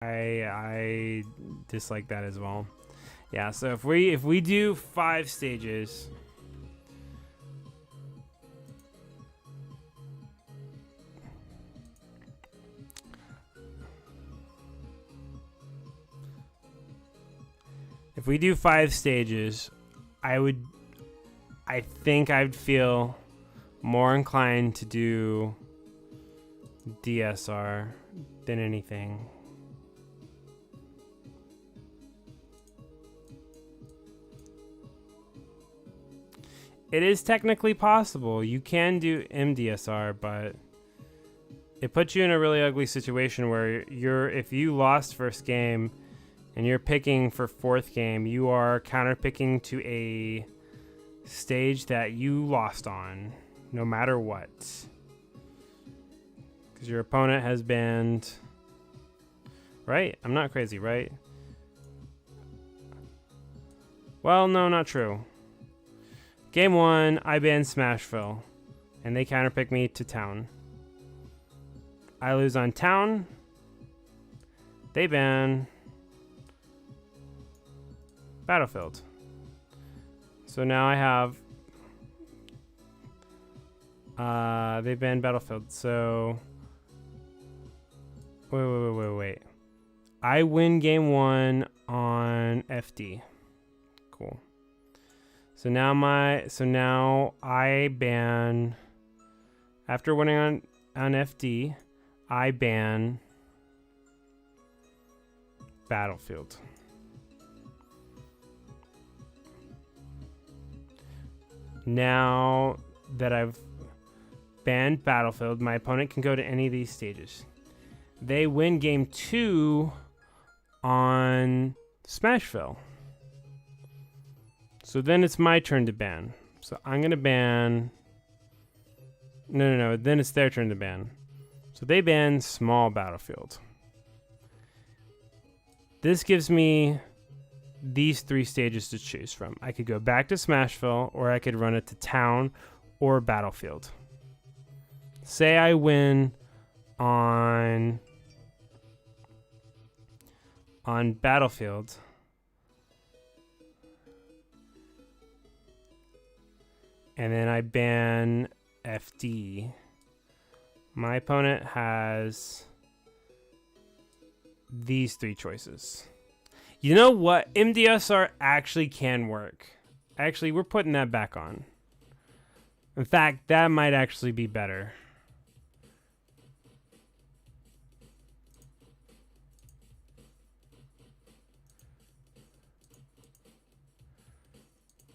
I dislike that as well. Yeah, so if we do 5 stages, I think I'd feel more inclined to do DSR than anything. It is technically possible. You can do MDSR, but it puts you in a really ugly situation where if you lost first game and you're picking for 4th game, you are counterpicking to a stage that you lost on, no matter what. Because your opponent has banned... Right? I'm not crazy, right? Well, no, not true. Game 1, I banned Smashville, and they counterpick me to Town. I lose on Town. They ban Battlefield. So now I have... they banned Battlefield, so... Wait. I win game 1 on FD. Cool. So now I ban, after winning on FD, I ban Battlefield. Now that I've banned Battlefield, my opponent can go to any of these stages. They win game 2 on Smashville. So then it's my turn to ban. So I'm going to ban... No. Then it's their turn to ban. So they ban Small Battlefield. This gives me these 3 stages to choose from. I could go back to Smashville, or I could run it to Town or Battlefield. Say I win on Battlefield. And then I ban FD. My opponent has these 3 choices. You know what? MDSR actually can work. Actually, we're putting that back on. In fact, that might actually be better.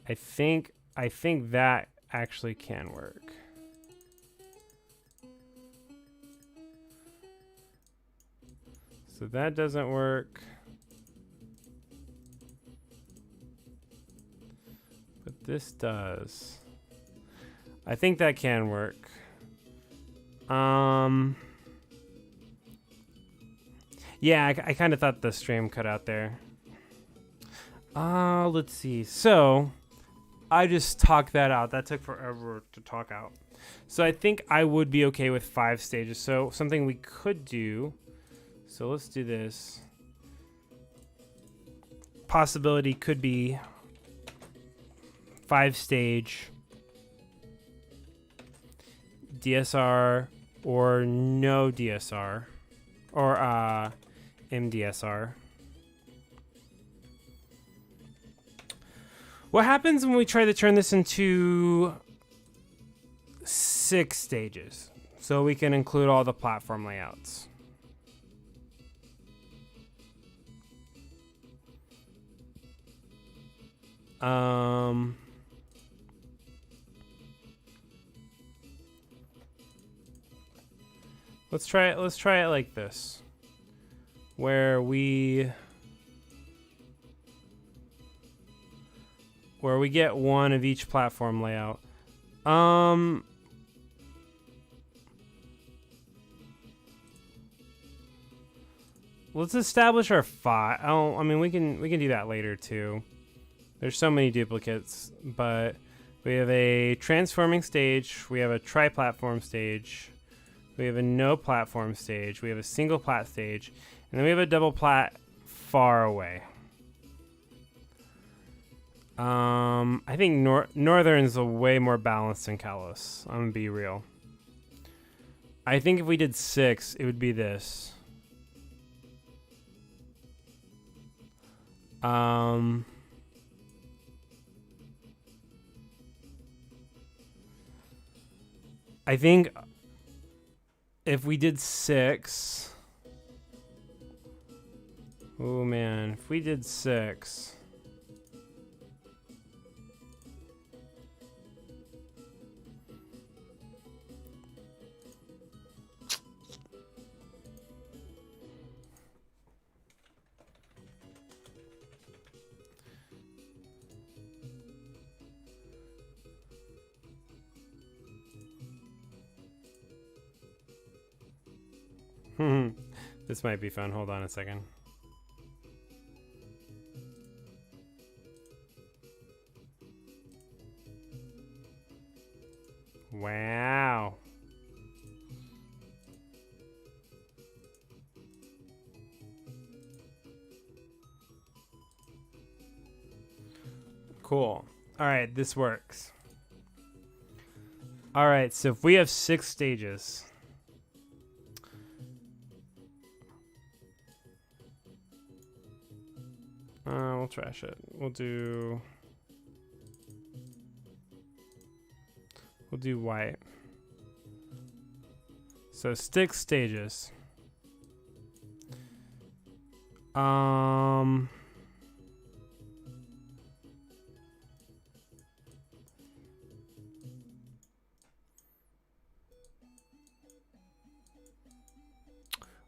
I think that actually can work. So that doesn't work. But this does. I think that can work. Yeah, I kind of thought the stream cut out there. Let's see. So I just talked that out. That took forever to talk out. So I think I would be okay with 5 stages. So something we could do. So let's do this. Possibility could be 5-stage DSR or no DSR or MDSR. What happens when we try to turn this into 6 stages so we can include all the platform layouts? Let's try it like this, where we get 1 of each platform layout. Let's establish our 5. I mean, we can do that later too. There's so many duplicates, but we have a transforming stage, we have a tri-platform stage, we have a no platform stage, we have a single plat stage, And then we have a double plat far away. I think Northern's a way more balanced than Kalos. I'm gonna be real. I think if we did 6, it would be this. I think if we did 6, oh man, if we did 6. This might be fun. Hold on a second. Wow. Cool. All right, this works. All right, so if we have 6 stages. We'll trash it. We'll do white. So 6 stages.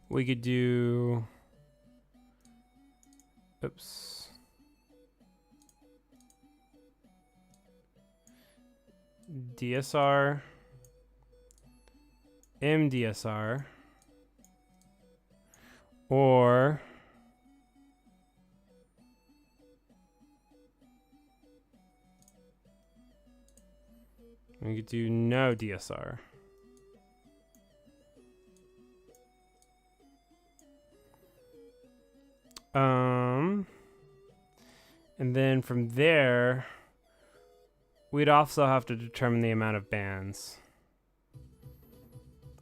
We could do, oops. DSR, MDSR, or we could do no DSR. And then from there, we'd also have to determine the amount of bands.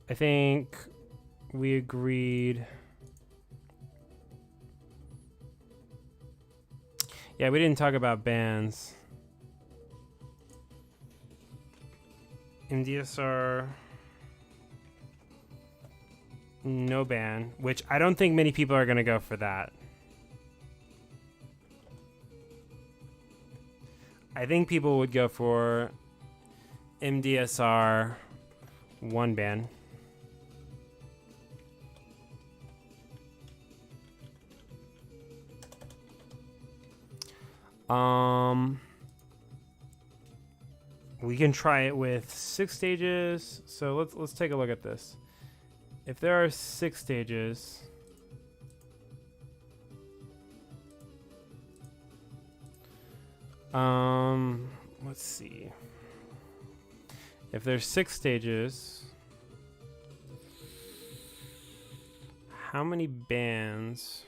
I think we agreed. Yeah, we didn't talk about bands. MDSR, no ban, which I don't think many people are going to go for that. I think people would go for MDSR 1 ban. We can try it with 6 stages. So let's take a look at this. If there are 6 stages, let's see. If there's 6 stages, how many bands?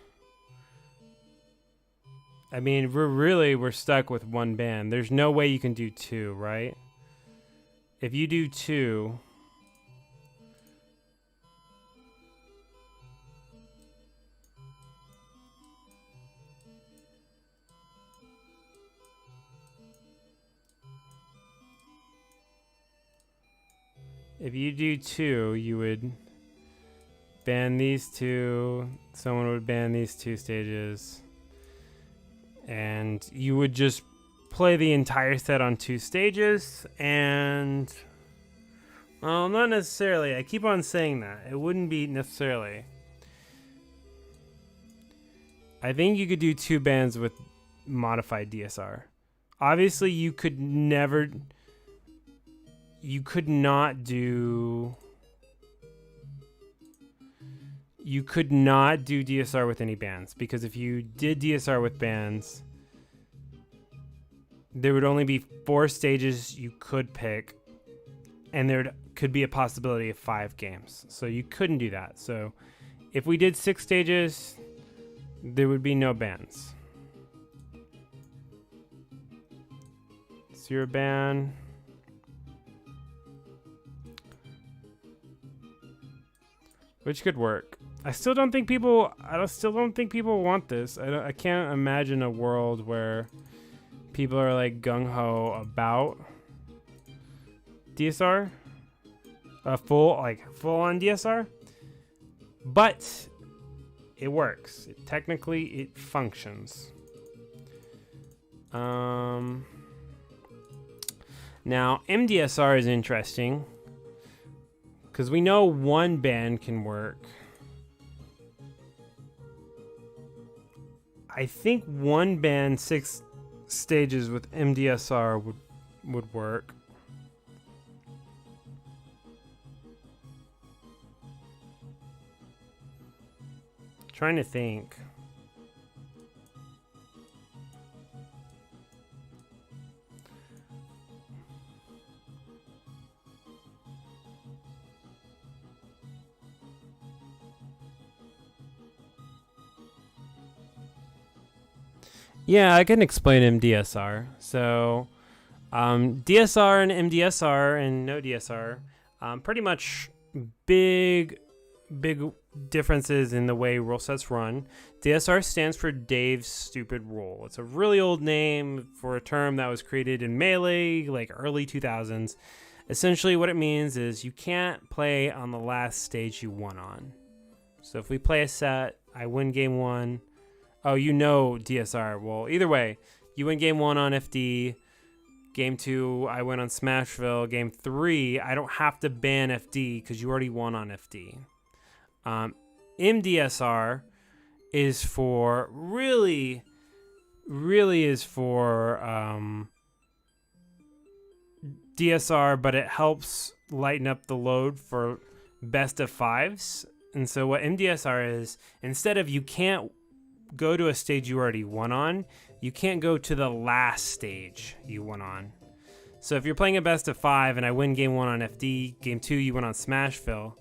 I mean, we're stuck with 1 band. There's no way you can do 2, right? If you do 2, you would ban these 2. Someone would ban these 2 stages. And you would just play the entire set on 2 stages. And, well, not necessarily. I keep on saying that. It wouldn't be necessarily. I think you could do 2 bands with modified DSR. Obviously, you could not do DSR with any bands, because if you did DSR with bands, there would only be 4 stages you could pick, and there could be a possibility of 5 games. So you couldn't do that. So If we did 6 stages, there would be no bans. 0 ban. Which could work. I still don't think people want this. I can't imagine a world where people are like gung-ho about DSR. Full on DSR. But it works. Technically it functions. Now MDSR is interesting because we know one ban can work. I think one ban 6 stages with MDSR would work. Trying to think. Yeah, I can explain MDSR. So, DSR and MDSR and no DSR, pretty much big differences in the way rule sets run. DSR stands for Dave's Stupid Rule. It's a really old name for a term that was created in Melee, like early 2000s. Essentially what it means is you can't play on the last stage you won on. So if we play a set, I win game 1. Oh, you know DSR. Well, either way, you win game 1 on FD. Game 2, I win on Smashville. Game 3, I don't have to ban FD because you already won on FD. MDSR is for really is for DSR, but it helps lighten up the load for best of 5s. And so what MDSR is, instead of you can't go to a stage you already won on, you can't go to the last stage you won on. So if you're playing a best of 5 and I win game 1 on FD, game 2 you win on Smashville,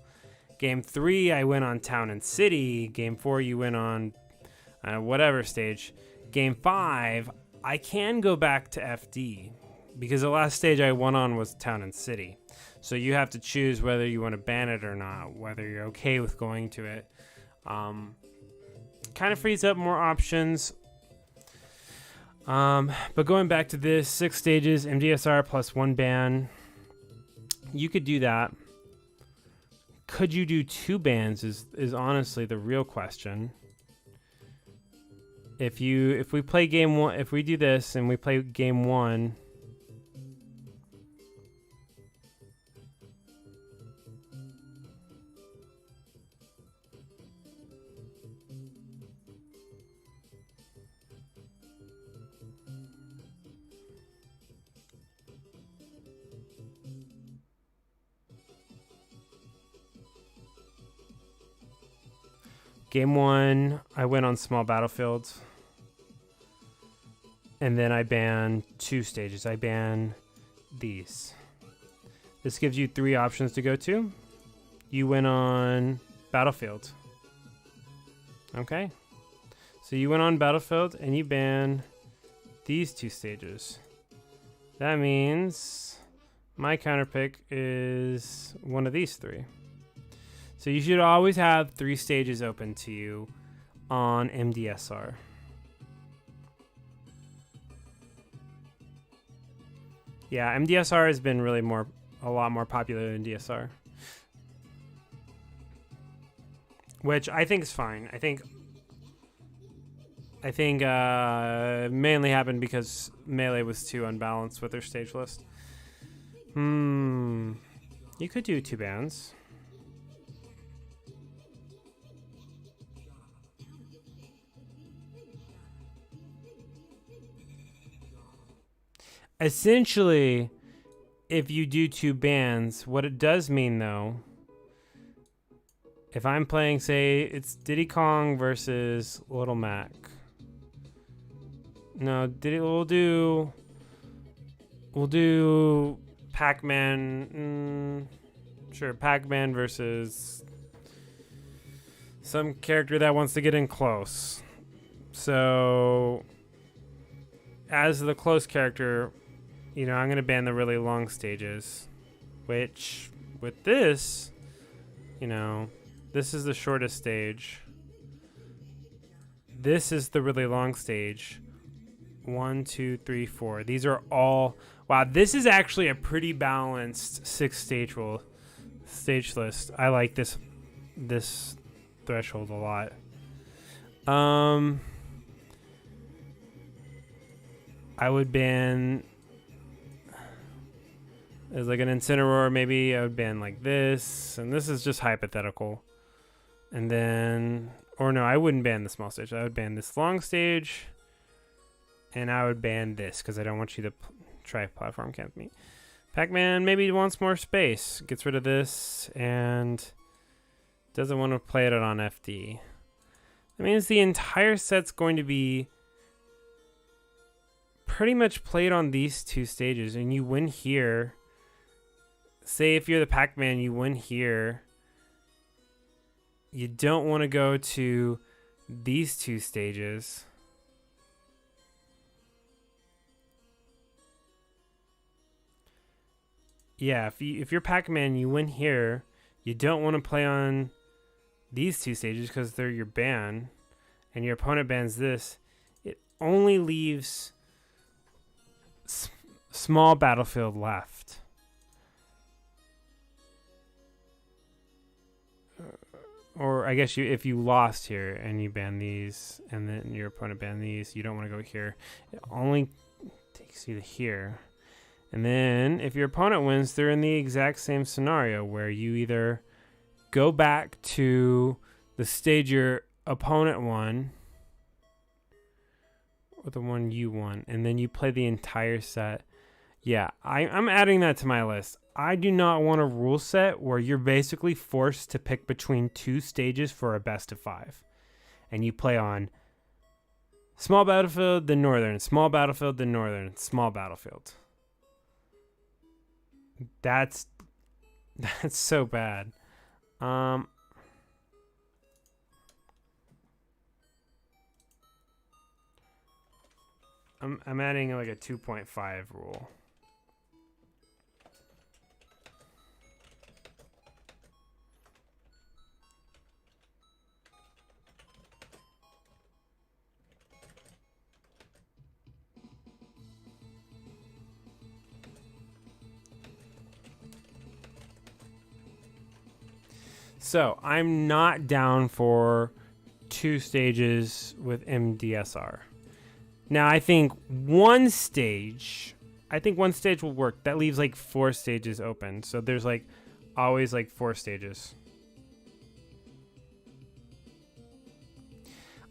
game 3 I win on Town and City, game 4 you win on whatever stage, game 5 I can go back to FD because the last stage I won on was Town and City. So you have to choose whether you want to ban it or not, whether you're okay with going to it. Kind of frees up more options. But going back to this, 6 stages, MDSR plus 1 ban, you could do that. Could you do 2 bans is honestly the real question. If we play game 1, if we do this and we play game 1, game 1, I win on small battlefields. And then I ban 2 stages. I ban these. This gives you 3 options to go to. You win on battlefield. Okay. So you win on battlefield and you ban these 2 stages. That means my counter pick is one of these 3. So you should always have 3 stages open to you on MDSR. Yeah, MDSR has been really a lot more popular than DSR. Which I think is fine. I think mainly happened because Melee was too unbalanced with their stage list. You could do 2 bans. Essentially, if you do 2 bans, what it does mean though, if I'm playing, say, it's Diddy Kong versus Little Mac. No, we'll do Pac-Man. Sure, Pac-Man versus some character that wants to get in close. So, as the close character, you know, I'm going to ban the really long stages, which, with this, you know, this is the shortest stage. This is the really long stage. 1, 2, 3, 4. These are all... Wow, this is actually a pretty balanced stage list. I like this threshold a lot. I would ban... As like an Incineroar, maybe I would ban like this. And this is just hypothetical. And then... Or no, I wouldn't ban the small stage. I would ban this long stage. And I would ban this because I don't want you to try platform camp me. Pac-Man maybe wants more space. Gets rid of this and doesn't want to play it on FD. That means the entire set's going to be pretty much played on these two stages. And you win here. Say if you're the Pac-Man, you win here. You don't want to go to these two stages. Yeah, if you're Pac-Man, you win here. You don't want to play on these two stages because they're your ban, and your opponent bans this. It only leaves small battlefield left. Or I guess if you lost here and you ban these, and then your opponent ban these, you don't want to go here. It only takes you to here. And then if your opponent wins, they're in the exact same scenario where you either go back to the stage your opponent won or the one you won, and then you play the entire set. Yeah, I'm adding that to my list. I do not want a rule set where you're basically forced to pick between two stages for a best of 5. And you play on small battlefield, then northern, small battlefield, then northern, small battlefield. That's so bad. I'm adding like a 2.5 rule. So I'm not down for 2 stages with MDSR. Now I think one stage will work. That leaves like 4 stages open. So there's like always like 4 stages.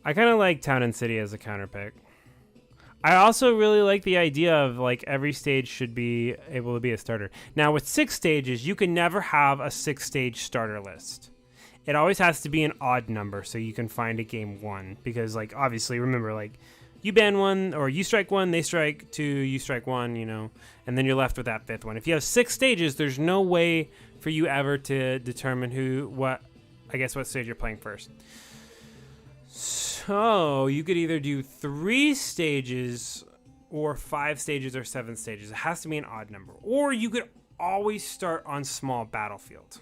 I kind of like Town and City as a counter pick. I also really like the idea of like every stage should be able to be a starter. Now with 6 stages, you can never have a 6-stage starter list. It always has to be an odd number so you can find a game 1. Because like obviously remember like you ban 1 or you strike 1, they strike 2, you strike 1, you know, and then you're left with that 5th one. If you have 6 stages, there's no way for you ever to determine what stage you're playing first. So you could either do 3 stages or 5 stages or 7 stages. It has to be an odd number. Or you could always start on small battlefield.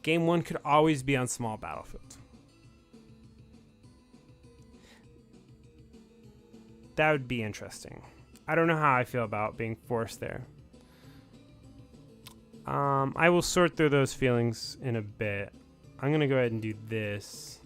Game 1 could always be on small battlefield. That would be interesting. I don't know how I feel about being forced there. I will sort through those feelings in a bit. I'm going to go ahead and do this.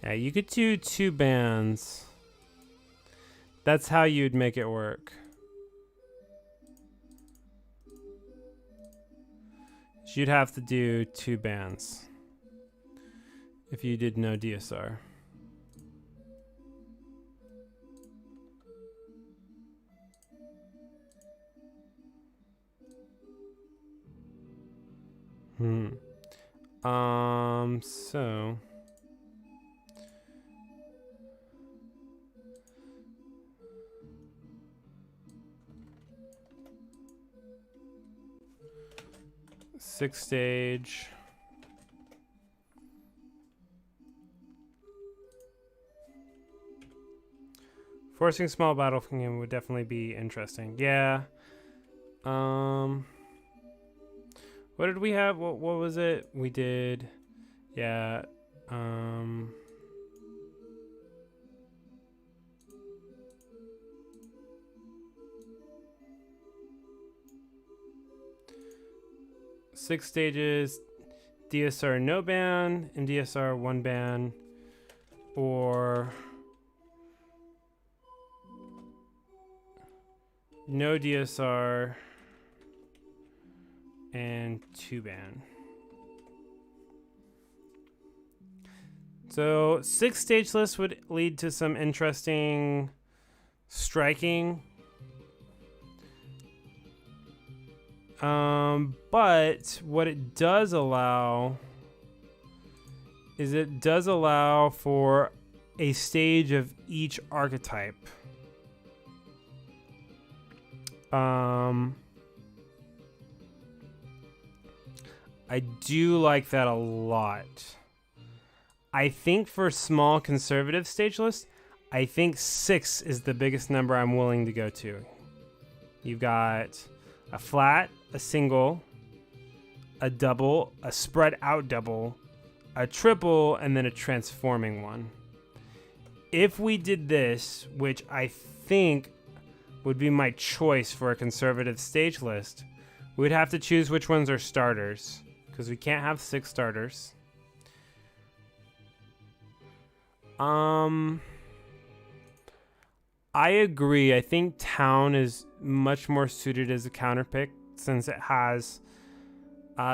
Yeah, you could do 2 bans. That's how you'd make it work. You'd have to do 2 bans if you did no DSR. So 6 stage. Forcing small battle game would definitely be interesting. Yeah. What did we have? What was it? We did, yeah. 6 stages, DSR no ban, and DSR 1 ban, or no DSR and 2 ban. So 6 stage lists would lead to some interesting striking. But what it does allow is it does allow for a stage of each archetype. I do like that a lot. I think for small conservative stage lists, I think 6 is the biggest number I'm willing to go to. You've got a flat, a single, a double, a spread out double, a triple, and then a transforming one. If we did this, which I think would be my choice for a conservative stage list, we'd have to choose which ones are starters, because we can't have 6 starters. I agree. I think Town is much more suited as a counter pick since it has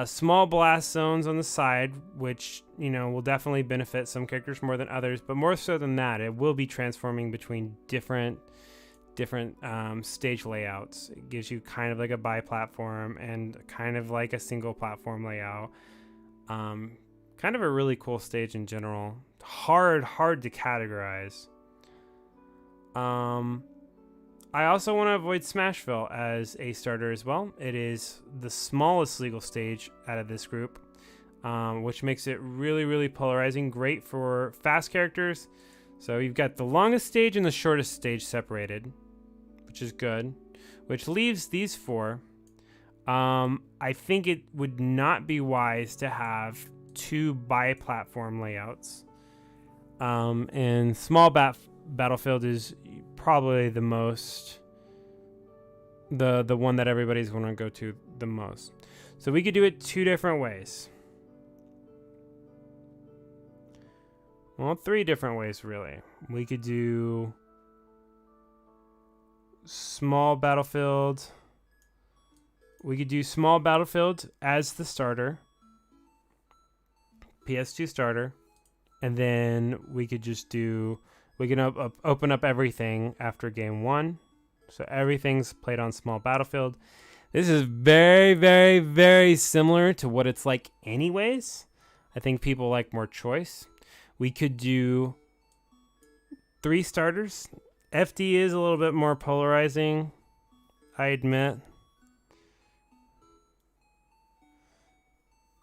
small blast zones on the side, which, you know, will definitely benefit some characters more than others. But more so than that, it will be transforming between different stage layouts. It gives you kind of like a bi-platform and kind of like a single platform layout. Kind of a really cool stage in general. Hard to categorize. I also want to avoid Smashville as a starter as well. It is the smallest legal stage out of this group, which makes it really polarizing. Great for fast characters. So you've got the longest stage and the shortest stage separated, which is good. Which leaves these 4. I think it would not be wise to have 2 bi-platform layouts. And small battlefield is probably the most the one that everybody's going to go to the most. So we could do it 2 different ways. Well, 3 different ways really. We could do small battlefield. We could do small battlefield as the starter. PS2 starter. And then we could just do, we can open up everything after game 1. So everything's played on small battlefield. This is very similar to what it's like anyways. I think people like more choice. We could do 3 starters. FD is a little bit more polarizing, I admit.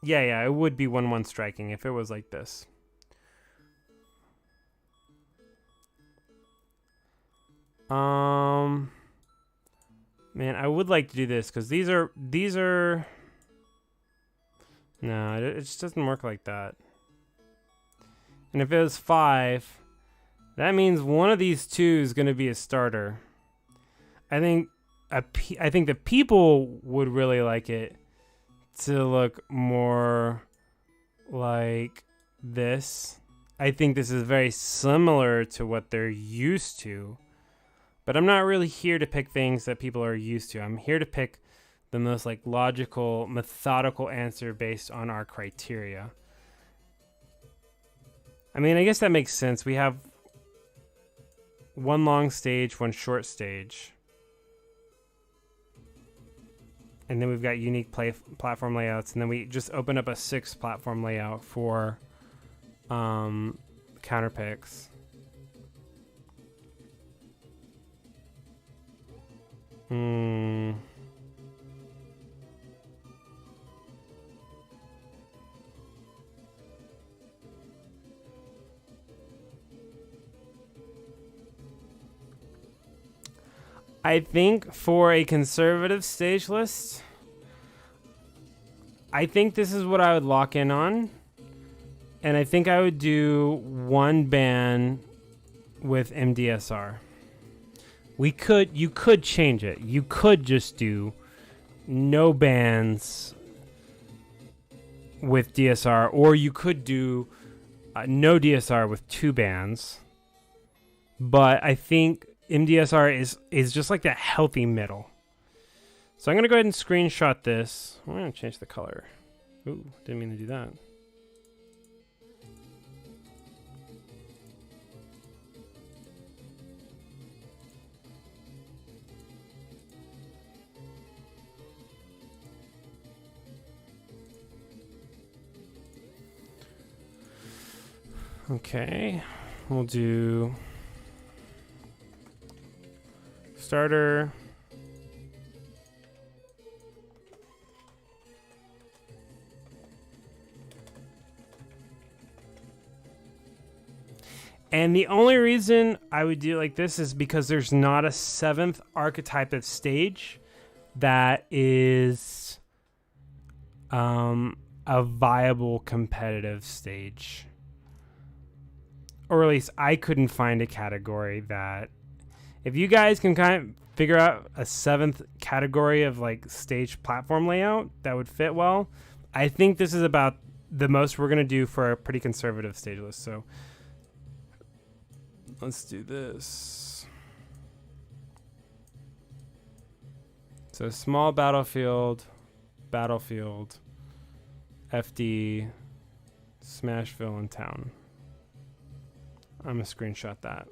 Yeah, it would be 1-1 striking if it was like this. Man, I would like to do this because these are no, it just doesn't work like that. And if it was 5, that means one of these 2 is going to be a starter. I think the people would really like it to look more like this. I think this is very similar to what they're used to. But I'm not really here to pick things that people are used to. I'm here to pick the most like logical, methodical answer based on our criteria. I mean, I guess that makes sense. We have 1 long stage, 1 short stage. And then we've got unique platform layouts. And then we just open up a 6 platform layout for counter picks. I think for a conservative stage list, I think this is what I would lock in on. And I think I would do one ban with MDSR. You could change it. You could just do no bans with DSR, or you could do no DSR with 2 bans. But I think MDSR is just like that healthy middle. So I'm going to go ahead and screenshot this. I'm going to change the color. Ooh, didn't mean to do that. Okay, we'll do starter. And the only reason I would do it like this is because there's not a 7th archetype of stage that is a viable competitive stage. Or at least I couldn't find a category that, if you guys can kind of figure out a 7th category of like stage platform layout that would fit well, I think this is about the most we're going to do for a pretty conservative stage list. So let's do this. So small battlefield, FD, Smashville, and town. I'm going to screenshot that.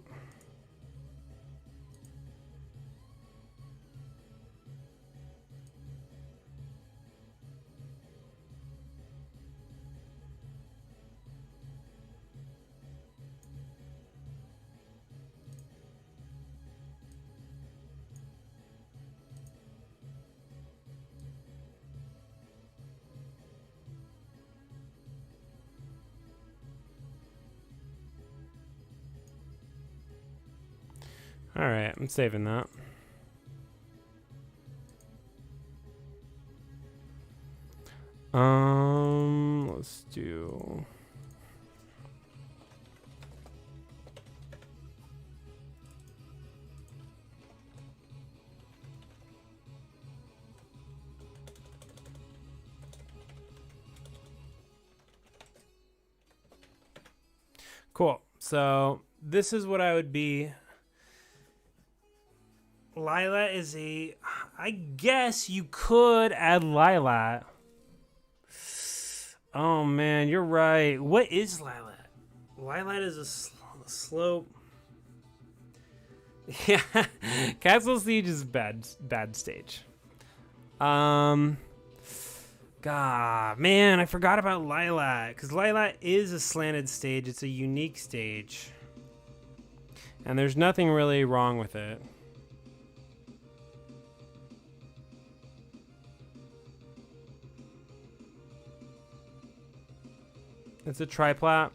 All right, I'm saving that. Let's do. Cool. So this is what I would be. Lila is a... I guess you could add Lila. Oh, man, you're right. What is Lila? Lila is a slope. Yeah, Castle Siege is bad stage. God, man, I forgot about Lilac. Because Lilac is a slanted stage. It's a unique stage. And there's nothing really wrong with it. It's a triplat.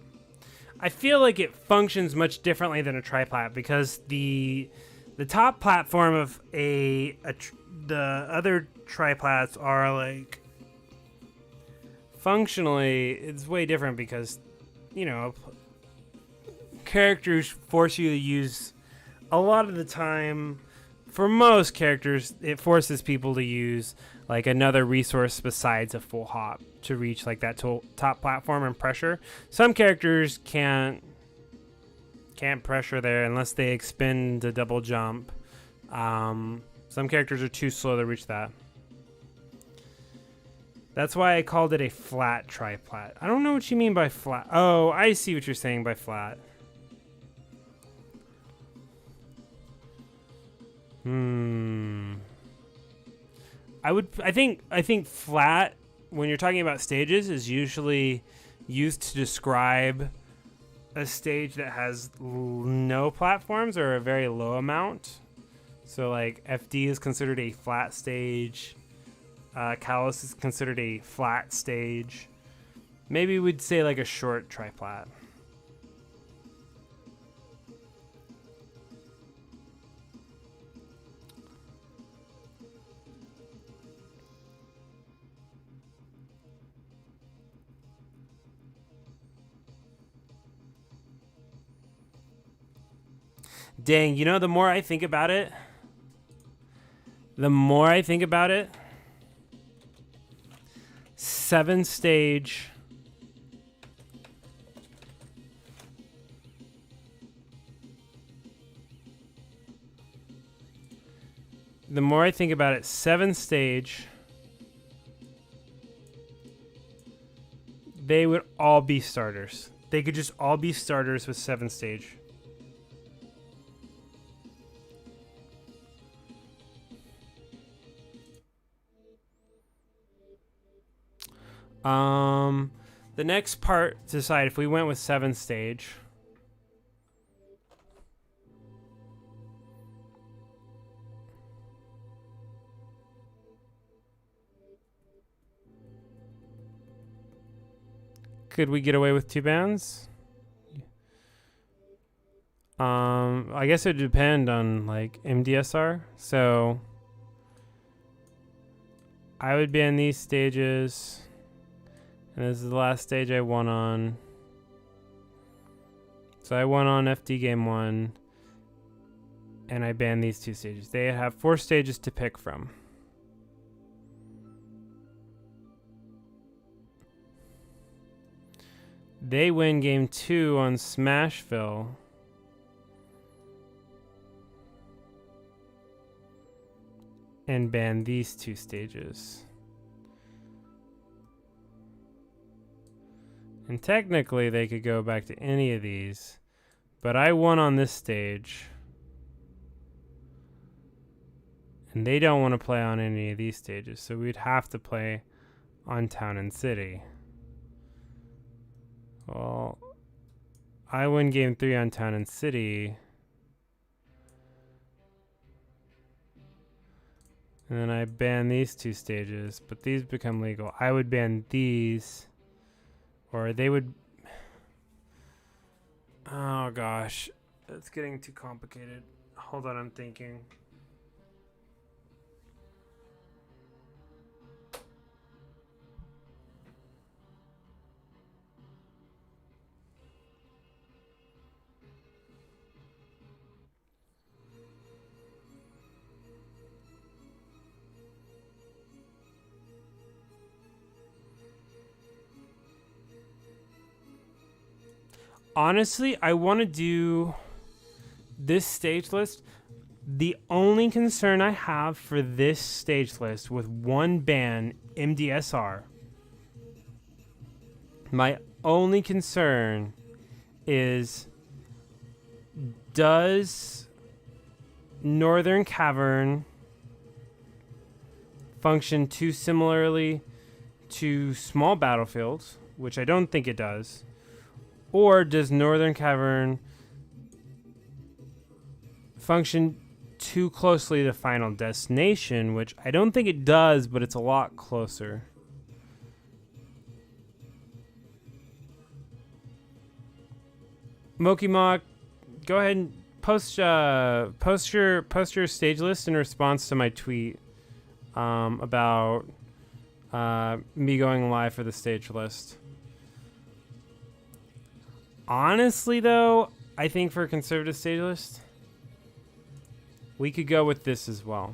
I feel like it functions much differently than a triplat because the top platform of the other triplats are like functionally it's way different because, you know, characters force you to use a lot of the time. For most characters, it forces people to use like another resource besides a full hop to reach like that top platform and pressure. Some characters can't pressure there unless they expend a double jump. Some characters are too slow to reach that. That's why I called it a flat triplat. I don't know what you mean by flat. Oh, I see what you're saying by flat. I think flat, when you're talking about stages, is usually used to describe a stage that has no platforms or a very low amount. So like FD is considered a flat stage. Kalos is considered a flat stage. Maybe we'd say like a short triplat. Dang, you know, the more I think about it, the more I think about it, 7 stage. The more I think about it, 7 stage, they would all be starters. They could just all be starters with 7 stage. The next part to decide if we went with 7 stage. Could we get away with 2 bans? I guess it would depend on like MDSR. So I would ban these stages. And this is the last stage I won on. So I won on FD game 1. And I banned these 2 stages. They have 4 stages to pick from. They win game 2 on Smashville. And ban these 2 stages. And technically they could go back to any of these. But I won on this stage. And they don't want to play on any of these stages. So we'd have to play on Town and City. Well, I win game 3 on Town and City. And then I ban these 2 stages, but these become legal. I would ban these, or they would... Oh gosh, it's getting too complicated. Hold on, I'm thinking. Honestly, I want to do this stage list. The only concern I have for this stage list with 1 ban MDSR, my only concern is, does Northern Cavern function too similarly to Small Battlefields, which I don't think it does, or does Northern Cavern function too closely to Final Destination, which I don't think it does, but it's a lot closer. Mokimok, go ahead and post your stage list in response to my tweet about me going live for the stage list. Honestly, though, I think for a conservative stage list, we could go with this as well.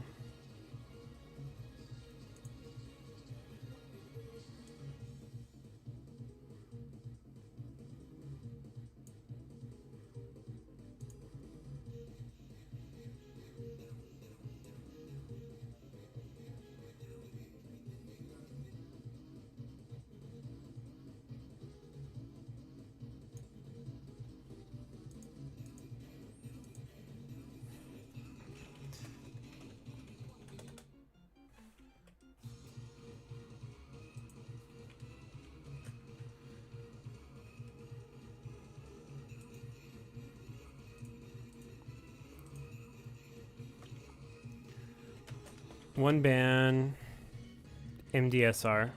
One ban, MDSR.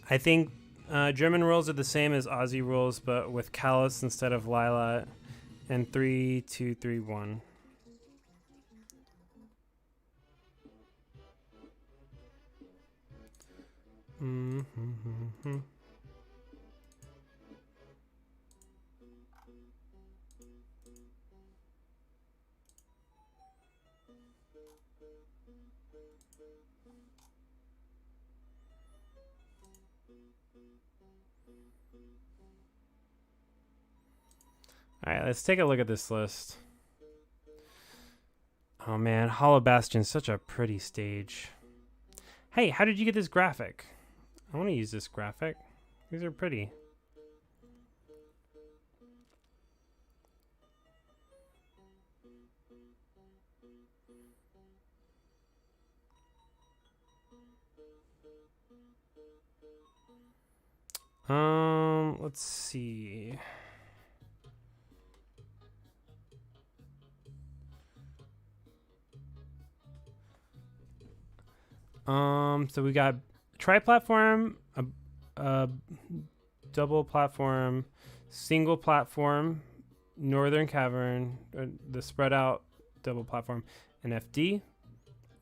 I think German rules are the same as Aussie rules, but with Callus instead of Lila, and 3, 2, 3, 1. All right, let's take a look at this list. Oh man, Hollow Bastion's such a pretty stage. Hey, how did you get this graphic? I want to use this graphic. These are pretty. Let's see. So we got tri-platform, a double platform, single platform, Northern Cavern, the spread out double platform, and FD.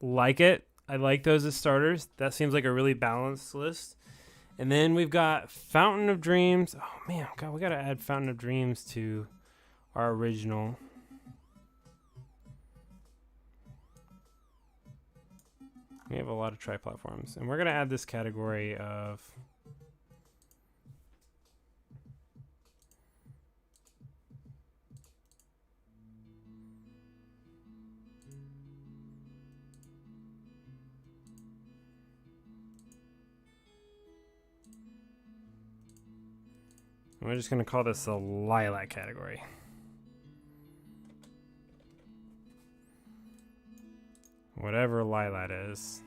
Like it. I like those as starters. That seems like a really balanced list. And then we've got Fountain of Dreams. Oh man, God, we gotta add Fountain of Dreams to our original. We have a lot of tri-platforms. And we're gonna add this category of we're just going to call this a lilac category. Whatever lilac is.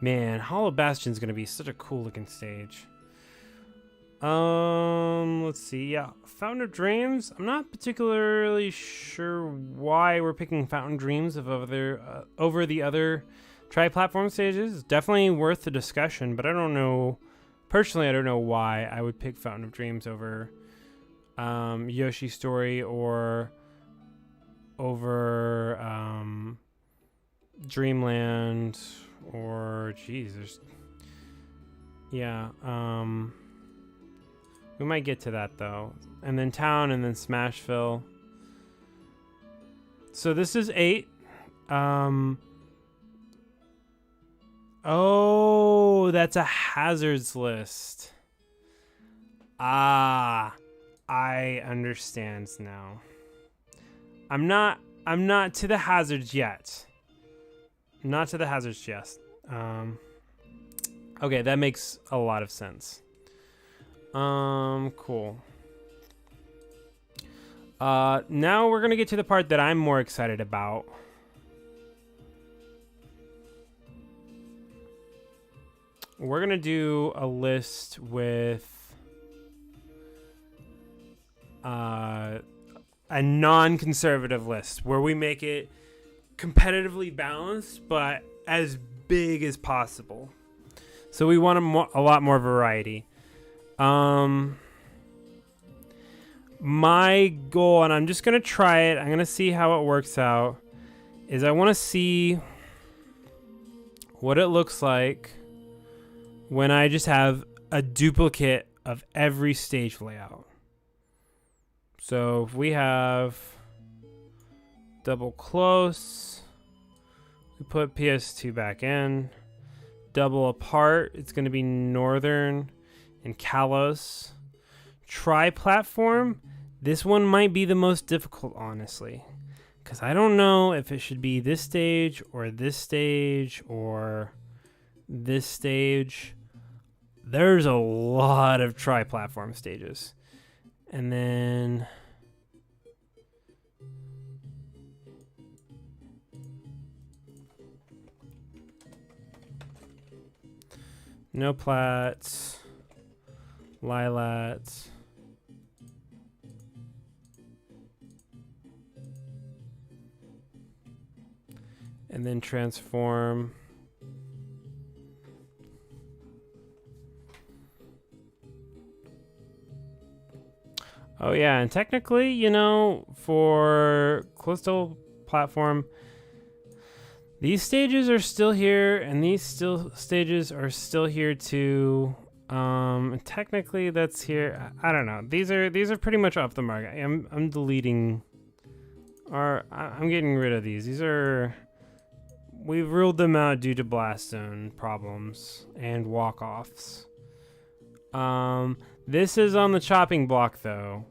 Man, Hollow Bastion's gonna be such a cool looking stage. Let's see. Yeah, Fountain of Dreams. I'm not particularly sure why we're picking Fountain Dreams over the other tri-platform stages. It's definitely worth the discussion, but I don't know. Personally, I don't know why I would pick Fountain of Dreams over Yoshi's Story or over Dreamland. Or geez, there's we might get to that though, and then Town, and then Smashville. So this is 8. Oh, that's a hazards list. I understand now. I'm not to the hazards yet. Not to the hazards, yes. Okay, that makes a lot of sense. Cool. Now we're gonna get to the part that I'm more excited about. We're gonna do a list with a non-conservative list where we make it competitively balanced, but as big as possible. So we want a lot more variety. My goal, and I'm just gonna try it, I'm gonna see how it works out, is I want to see what it looks like when I just have a duplicate of every stage layout. So if we have double close, we put PS2 back in. Double apart, it's going to be Northern and Kalos. Tri-platform, this one might be the most difficult, honestly, because I don't know if it should be this stage or this stage or this stage. There's a lot of tri-platform stages. And then no plats, lilats, and then transform. Oh yeah, and technically, you know, for Callisto platform, these stages are still here, and these stages are still here too. Technically, that's here. I don't know. These are pretty much off the mark. I'm deleting, or I'm getting rid of these. These are, we've ruled them out due to blast zone problems and walk-offs. This is on the chopping block though.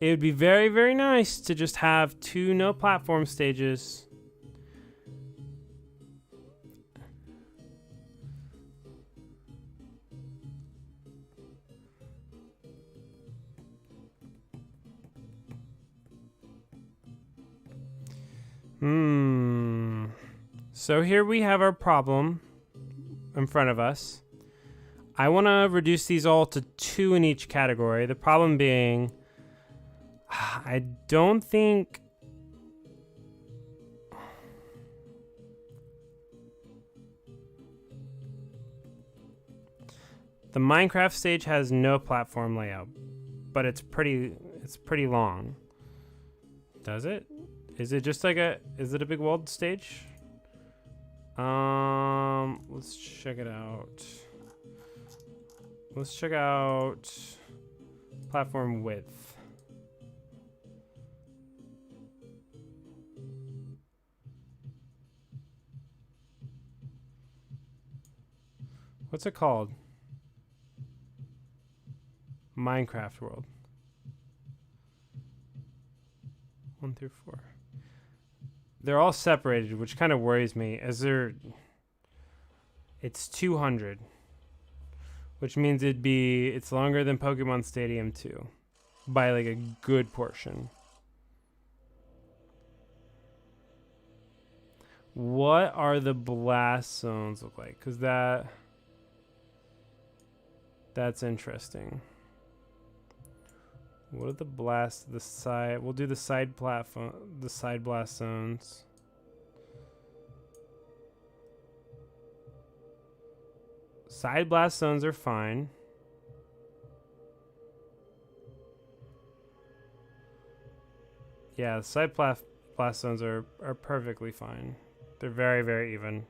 It would be very, very nice to just have 2 no platform stages. So here we have our problem in front of us. I want to reduce these all to 2 in each category. The problem being, I don't think... The Minecraft stage has no platform layout, but it's pretty long. Does it? Is it just like is it a big walled stage? Let's check it out. Let's check out platform width. What's it called? Minecraft world. 1 through 4. They're all separated, which kind of worries me, as it's 200, which means it's longer than Pokemon Stadium 2 by like a good portion. What are the blast zones look like? Because that's interesting. What are the side? We'll do the side platform, the side blast zones. Side blast zones are fine. Yeah, side blast zones are perfectly fine. They're very, very even.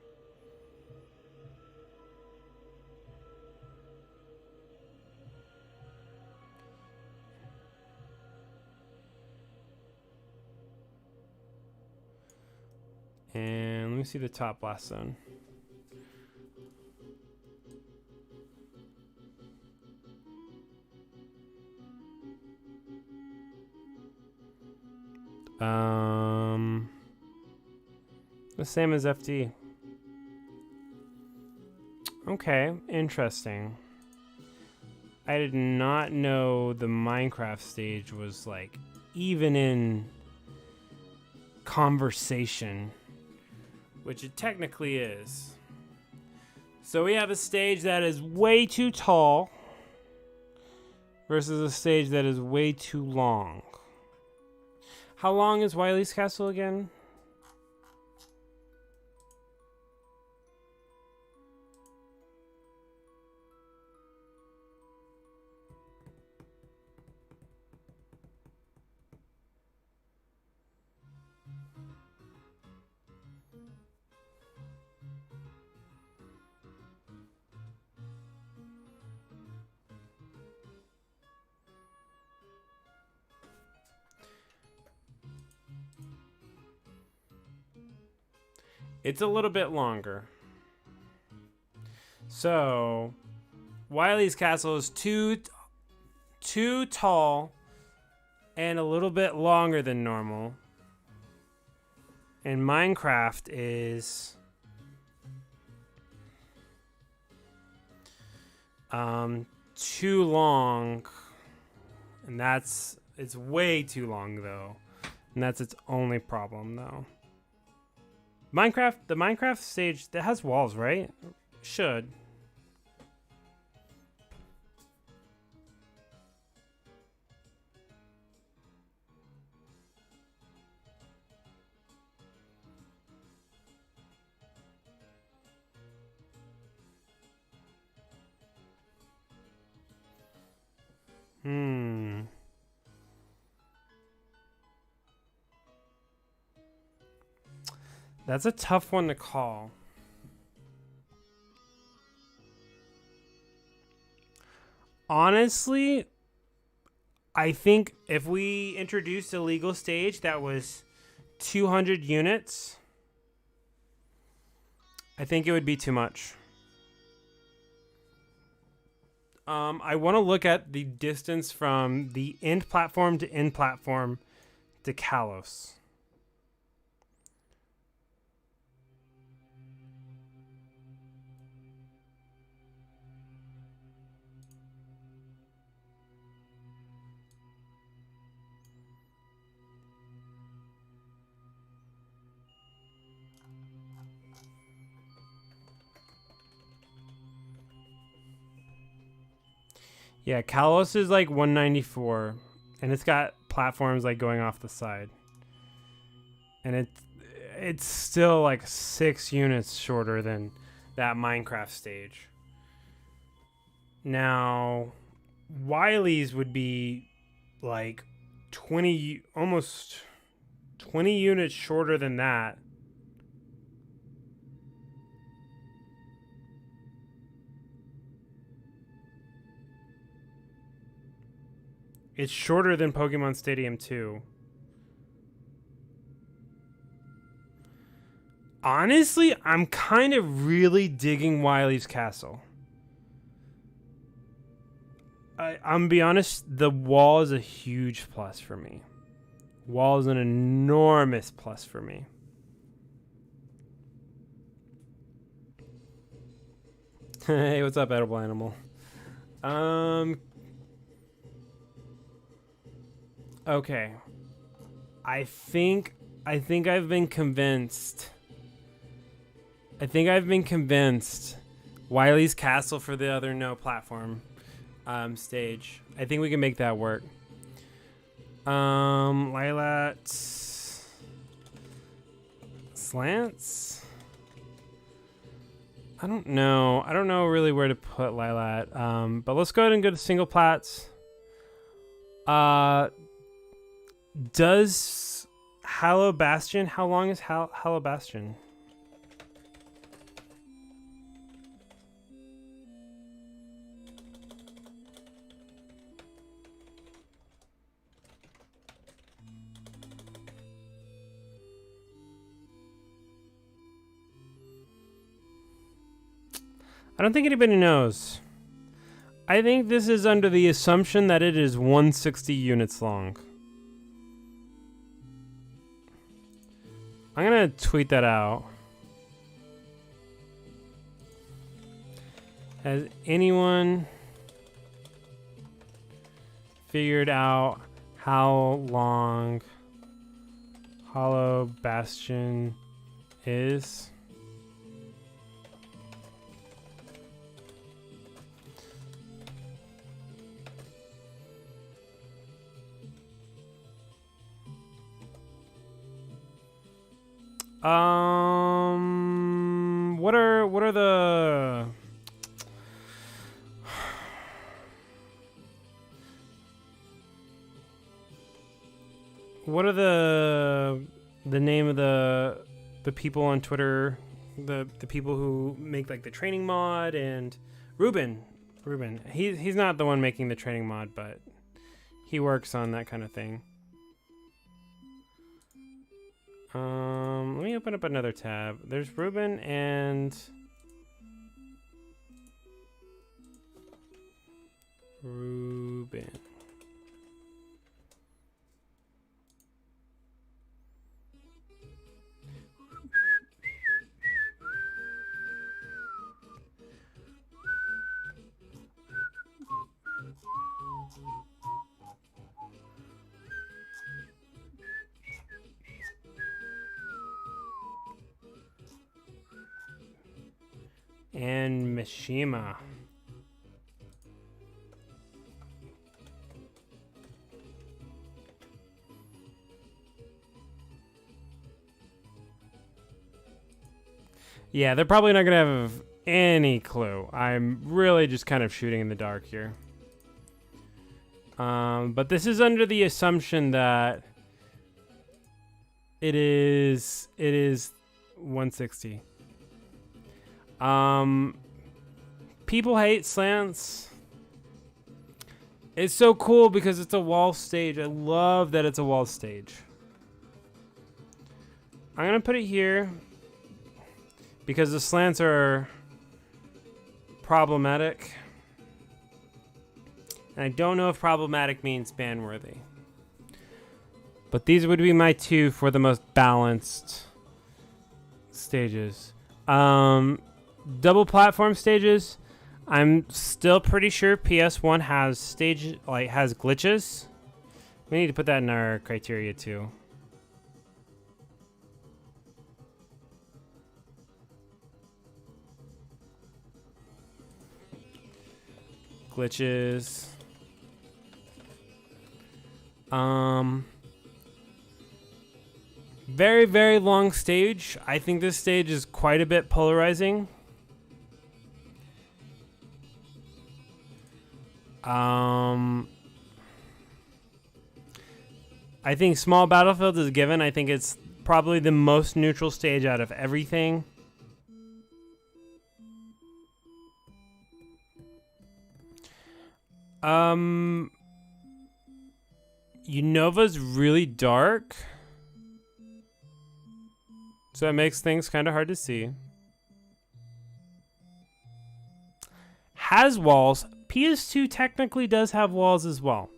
And let me see the top blast zone. The same as FD. Okay, interesting. I did not know the Minecraft stage was like even in conversation, which it technically is. So we have a stage that is way too tall versus a stage that is way too long. How long is Wily's Castle again? It's a little bit longer. So, Wily's Castle is too tall and a little bit longer than normal. And Minecraft is too long, and it's way too long though, and that's its only problem though. The Minecraft stage that has walls, right? Should. That's a tough one to call. Honestly, I think if we introduced a legal stage that was 200 units, I think it would be too much. I want to look at the distance from the end platform to Kalos. Yeah, Kalos is like 194, and it's got platforms like going off the side, and it's still like 6 units shorter than that Minecraft stage. Now, Wily's would be like 20, almost 20 units shorter than that. It's shorter than Pokemon Stadium 2. Honestly, I'm kind of really digging Wily's Castle. I'm gonna be honest, the wall is a huge plus for me. Wall is an enormous plus for me. Hey, what's up, edible animal? Okay. I think I've been convinced. Wily's Castle for the other no platform stage. I think we can make that work. Lylat slants. I don't know really where to put Lylat. But let's go ahead and go to single plats. Does Hallow Bastion? How long is Hallow Bastion? I don't think anybody knows. I think this is under the assumption that it is 160 units long. I'm gonna tweet that out. Has anyone figured out how long Hallow Bastion is? What are the name of the people on Twitter, the people who make like the training mod? And Ruben, he's not the one making the training mod, but he works on that kind of thing. Let me open up another tab. There's Ruben and Ruben. And Mishima. Yeah, they're probably not gonna have any clue. I'm really just kind of shooting in the dark here. But this is under the assumption that it is 160. People hate slants. It's so cool because it's a wall stage. I love that it's a wall stage. I'm gonna put it here because the slants are problematic. And I don't know if problematic means ban-worthy. But these would be my two for the most balanced stages. Double platform stages. I'm still pretty sure PS1 has has glitches. We need to put that in our criteria too. Glitches. Very, very long stage. I think this stage is quite a bit polarizing. I think small battlefield is given. I think it's probably the most neutral stage out of everything. Unova's really dark, so that makes things kind of hard to see. Has walls. PS2 technically does have walls as well.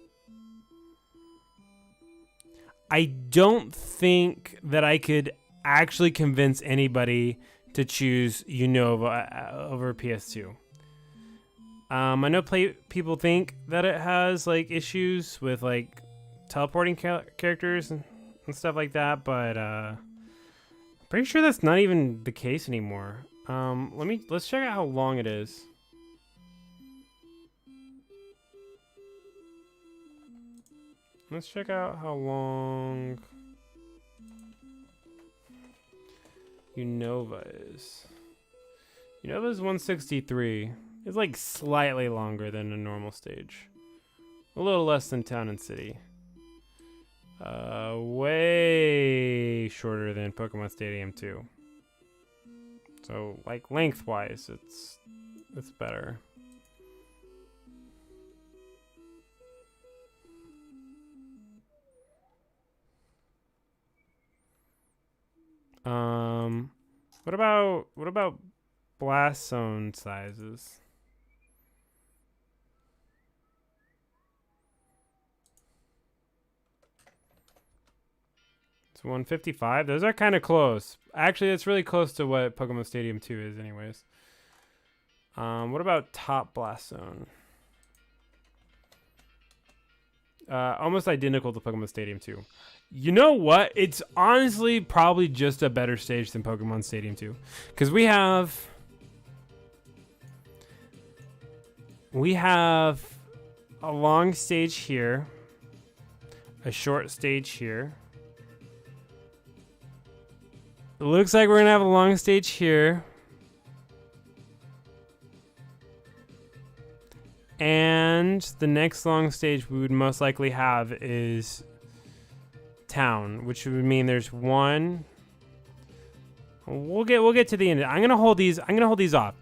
I don't think that I could actually convince anybody to choose Unova over PS2. I know people think that it has like issues with like teleporting characters and stuff like that, but pretty sure that's not even the case anymore. Let's check out how long it is. Let's check out how long Unova is. Unova is 163. It's like slightly longer than a normal stage. A little less than Town and City. Way shorter than Pokemon Stadium 2. So, like, lengthwise, it's better. What about blast zone sizes? It's 155. Those are kind of close. Actually, it's really close to what Pokemon Stadium 2 is anyways. What about top blast zone? Almost identical to Pokemon Stadium 2. You know what? It's honestly probably just a better stage than Pokemon Stadium 2. Because we have a long stage here. A short stage here. It looks like we're going to have a long stage here. And the next long stage we would most likely have is Town, which would mean there's one. We'll get to the end. I'm gonna hold these off.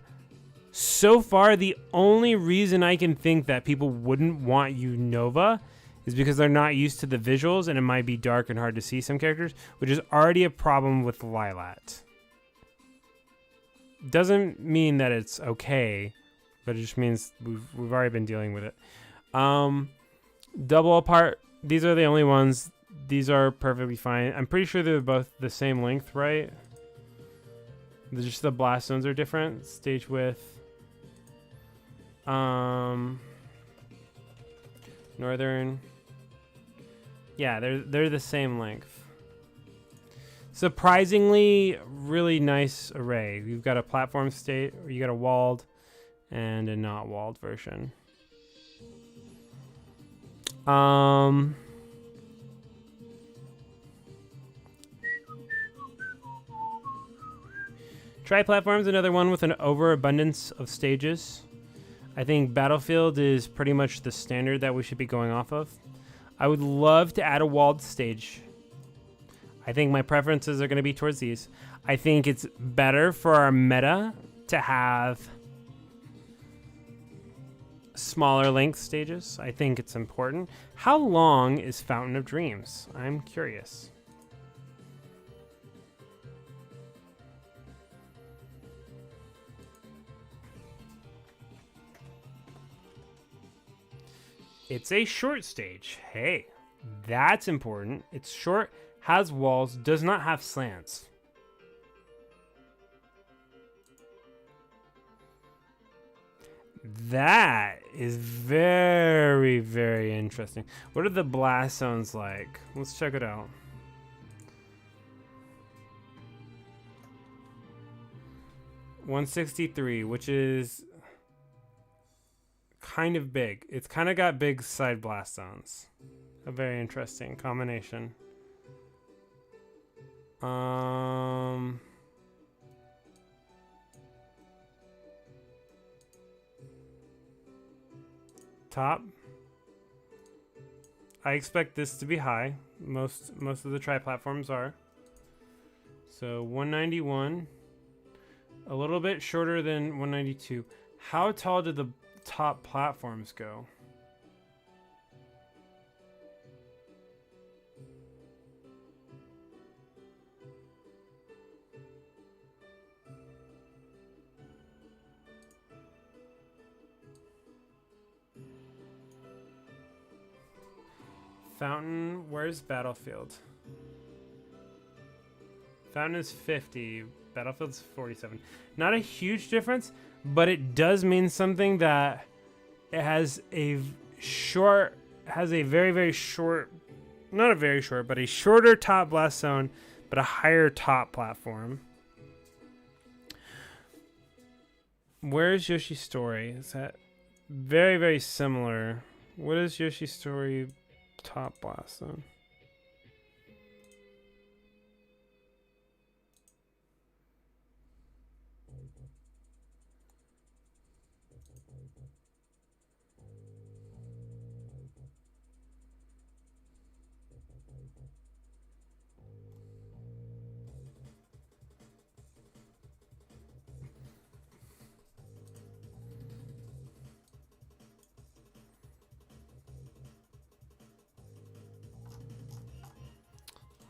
So far, the only reason I can think that people wouldn't want Unova is because they're not used to the visuals and it might be dark and hard to see some characters, which is already a problem with Lylat. Doesn't mean that it's okay, but it just means we've already been dealing with it. Double apart. These are the only ones. These are perfectly fine. I'm pretty sure they're both the same length, right? Just the blast zones are different. Stage width. Northern. Yeah, they're the same length. Surprisingly, really nice array. You've got a platform state, or you got a walled, and a not walled version. Tri-platform's another one with an overabundance of stages. I think Battlefield is pretty much the standard that we should be going off of. I would love to add a walled stage. I think my preferences are going to be towards these. I think it's better for our meta to have smaller length stages. I think it's important. How long is Fountain of Dreams? I'm curious. It's a short stage. Hey, that's important. It's short, has walls, does not have slants. That is very, very interesting. What are the blast zones like? Let's check it out. $163, which is kind of big. It's kind of got big side blast zones. A very interesting combination. Top. I expect this to be high. Most of the tri-platforms are. So 191. A little bit shorter than 192. How tall did the top platforms go? Fountain, where's Battlefield? Fountain is 50, Battlefield's 47. Not a huge difference, but it does mean something that it has a very, very short, not a very short, but a shorter top blast zone, but a higher top platform. Where's Yoshi's Story? Is that very, very similar? What is Yoshi's Story top blast zone?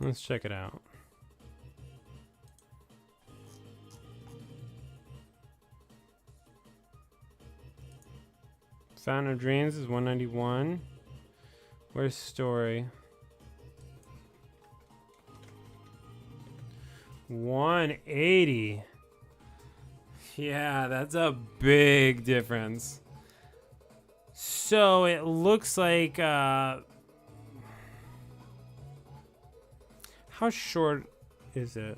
Let's check it out. Fountain of Dreams is 191. Where's Story? 180. Yeah, that's a big difference. So it looks like how short is it?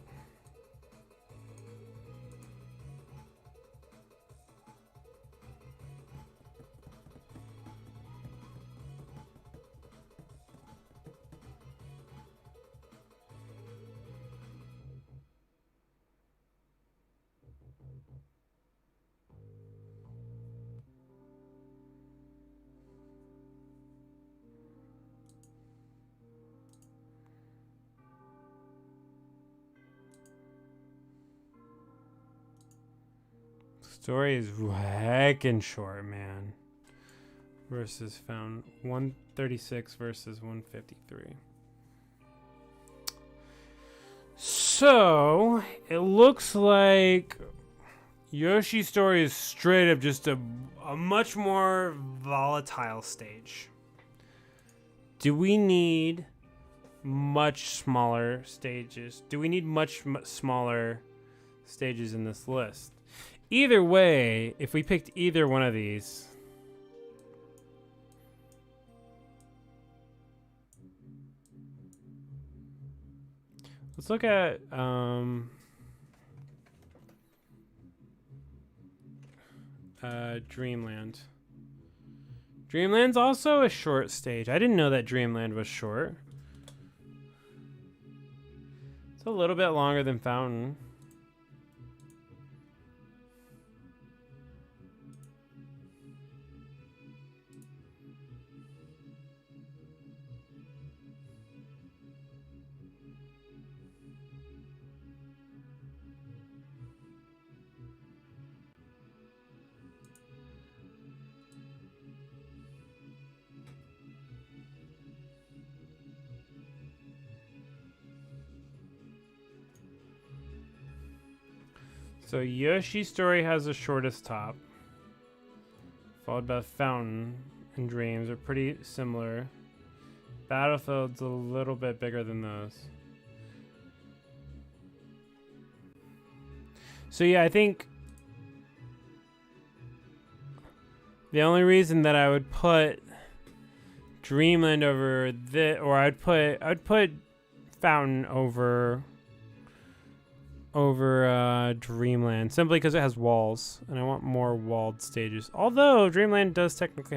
Story is heckin' short, man. Versus found 136 versus 153. So it looks like Yoshi's Story is straight up just a much more volatile stage. Do we need much smaller stages? Do we need much smaller stages in this list? Either way, if we picked either one of these, let's look at Dreamland. Dreamland's also a short stage. I didn't know that Dreamland was short. It's a little bit longer than Fountain. So Yoshi's Story has the shortest top, followed by Fountain and Dreams. Are pretty similar. Battlefield's a little bit bigger than those. So yeah, I think the only reason that I would put Dreamland over this, or I'd put Fountain over Dreamland, simply because it has walls, and I want more walled stages. Although Dreamland does technically